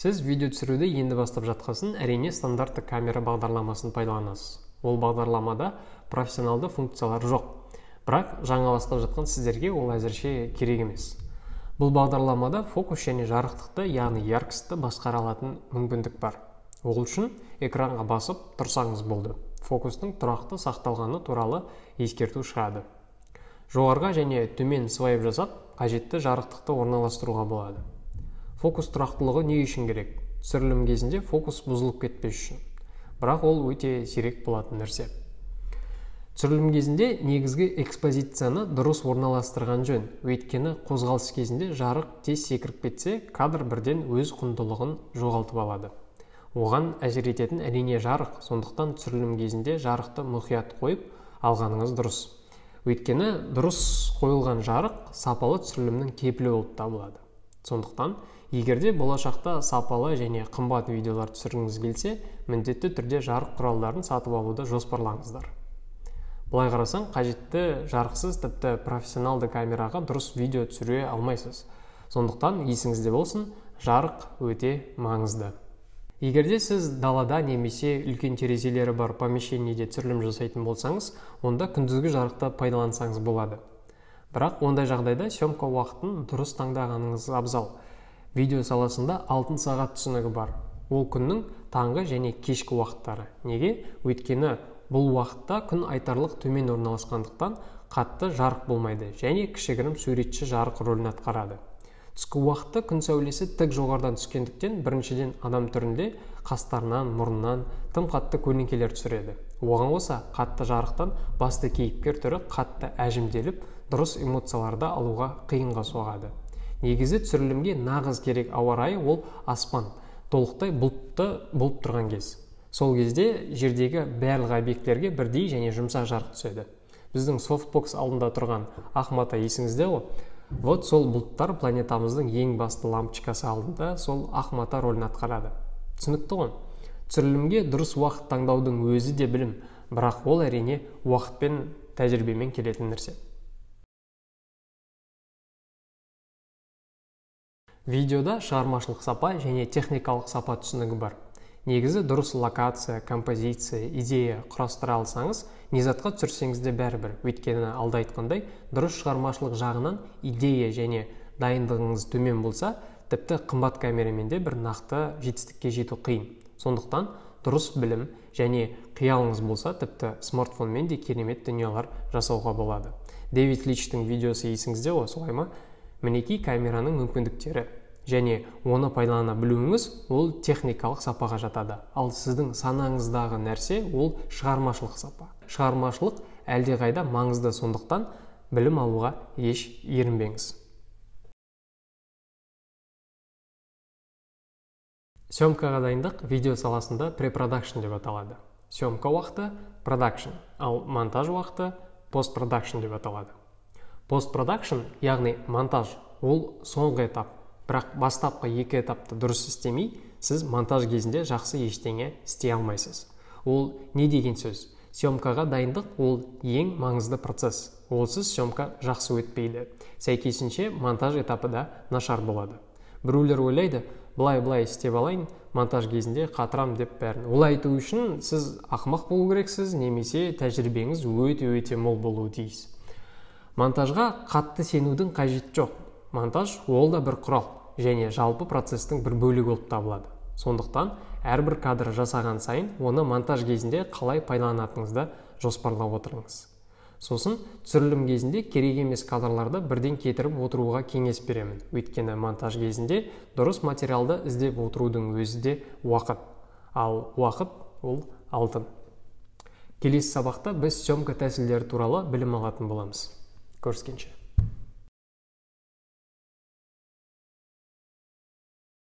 Сіз видео түсіруді енді бастап жатқасын, әрине стандартты камера бағдарламасын пайдаланасыз. Ол бағдарламада профессионалды функциялар жоқ. Бірақ жаңа бастап жатқан сіздерге ол әзірше керек емес. Бұл бағдарламада фокус және жарықтықты, яғни яркостьті басқара алатын мүмкіндік бар. Ол үшін экранға басып тұрсаңыз болды. Фокустың тұрақты сақталғаны туралы ескерту шығады. Жоғарыға және төмен свайп жасап, қажетті жарықтықты орналастыруға болады. Фокус тұрақтылығы не үшін керек? Түсірілім кезінде фокус бұзылып кетпес үшін. Бірақ ол өте сирек болатын нәрсе. Түсірілім кезінде негізгі экспозицияны дұрыс орналастырған жөн. Өйткені қозғалыс кезінде жарық тез секіріп кетсе, кадр бірден өз құндылығын жоғалтып алады. Оған әсер ететін әрине жарық, сондықтан түсірілім кезінде жарықты мұқият қойып алғаныңыз дұрыс. Өйткені дұрыс қойылған жарық сапалы түсірілімнің кепілі болып табылады. Сондықтан, егерде болашақта сапалы және қымбат видеолар түсіргіңіз келсе, міндетті түрде жарық құралдарын сатып алуды жоспарлаңыздар. Бұлай қарасаң, қажетті жарықсыз тіпті профессионалды камераға дұрыс видео түсіре алмайсыз. Сондықтан есіңізде болсын, жарық өте маңызды. Егерде сіз далада немесе үлкен терезелері бар помещениеде түсірілім жасайтын болсаңыз, онда күндізгі жарықты пайдалансаңыз болады. Бірақ ондай жағдайда съемка уақытын дұрыс таңдағаныңыз абзал. Видео саласында алтын сағат түсінігі бар. Ол күннің таңғы және кешкі уақыттары. Неге? Өйткені бұл уақытта күн айтарлық төмен орналасқандықтан қатты жарық болмайды және кішігірім суретші жарық рөлін атқарады. Түскі уақытта күн сәулесі тік жоғарыдан түскендіктен біріншіден адам түрінде қастарынан, мұрнынан тым қатты көлеңкелер түсіреді. Оған қоса қатты жарықтан басты кейіпкер түрі қатты әжімделіп, дұрыс эмоцияларды алуға қиынға соғады. Негізі түсірілімге нағыз керек ауа райы ол аспан, толықтай бұлтты болып тұрған кез. Сол кезде жердегі барлық объектілерге бірдей және жұмсақ жарық түседі. Біздің софтбокс алдында тұрған ақ мата есіңізде ғой? Вот сол бұлттар планетамыздың ең басты лампочкасы алдында сол ақ мата рөлін атқарады. Түсінікті ғой? Түсірілімге дұрыс уақыт таңдаудың өзі де білім, бірақ ол әрине уақытпен, тәжірибемен келетін нәрсе. Видеода шығармашылық сапа және техникалық сапа түсінігі бар. Негізі дұрыс локация, композиция, идея құрастыра алсаңыз, не затқа түсірсеңіз де бәрібір. Өйткені алда айтқандай, дұрыс шығармашылық жағынан идея және дайындығыңыз төмен болса, тіпті қымбат камерамен де бір нақты жетістікке жету қиын. Сондықтан дұрыс білім және қиялыңыз болса, тіпті смартфонмен де керемет дүниелер жасауға болады. Дэвид Личтің видеосы есіңізде ғой, солай ма? Мінекей камераның мүмкіндіктері және оны пайдалана білуіңіз ол техникалық сапаға жатады. Ал сіздің санаңыздағы нәрсе ол шығармашылық сапа. Шығармашылық әлдеқайда маңызды, сондықтан білім алуға еш ерінбеңіз. Съемкаға дайындық видео саласында препродакшн деп аталады. Съемка уақыты продакшн, ал монтаж уақыты постпродакшн деп аталады. Постпродакшн, яғни монтаж, ол соңғы этап. Бірақ бастапқы екі этапты дұрыс істемей, сіз монтаж кезінде жақсы ештеңе істей алмайсыз. Ол не деген сөз? Съемкаға дайындық ол ең маңызды процесс. Олсыз съемка жақсы өтпейді. Сәйкесінше монтаж этапы да нашар болады. Біреулер ойлайды, былай істеп алайын, монтаж кезінде қатырам деп бәрін. Олай айту үшін сіз ақымақ болу керексіз, немесе тәжірибеңіз өте мол болуы тиіс. Монтажға қатты сенудің қажеті жоқ. Монтаж ол да бір құрал және жалпы процестің бір бөлігі болып табылады. Сондықтан, әрбір кадр жасаған сайын, оны монтаж кезінде қалай пайдаланатыныңызды жоспарлап отырыңыз. Сосын, түсірілім кезінде керек емес кадрларды бірден кетіріп отыруға кеңес беремін. Өйткені монтаж кезінде дұрыс материалды іздеп отырудың өзі де уақыт. Ал уақыт ол алтын. Келесі сабақта біз съемка тәсілдері туралы білім алатын боламыз. Көріскенше.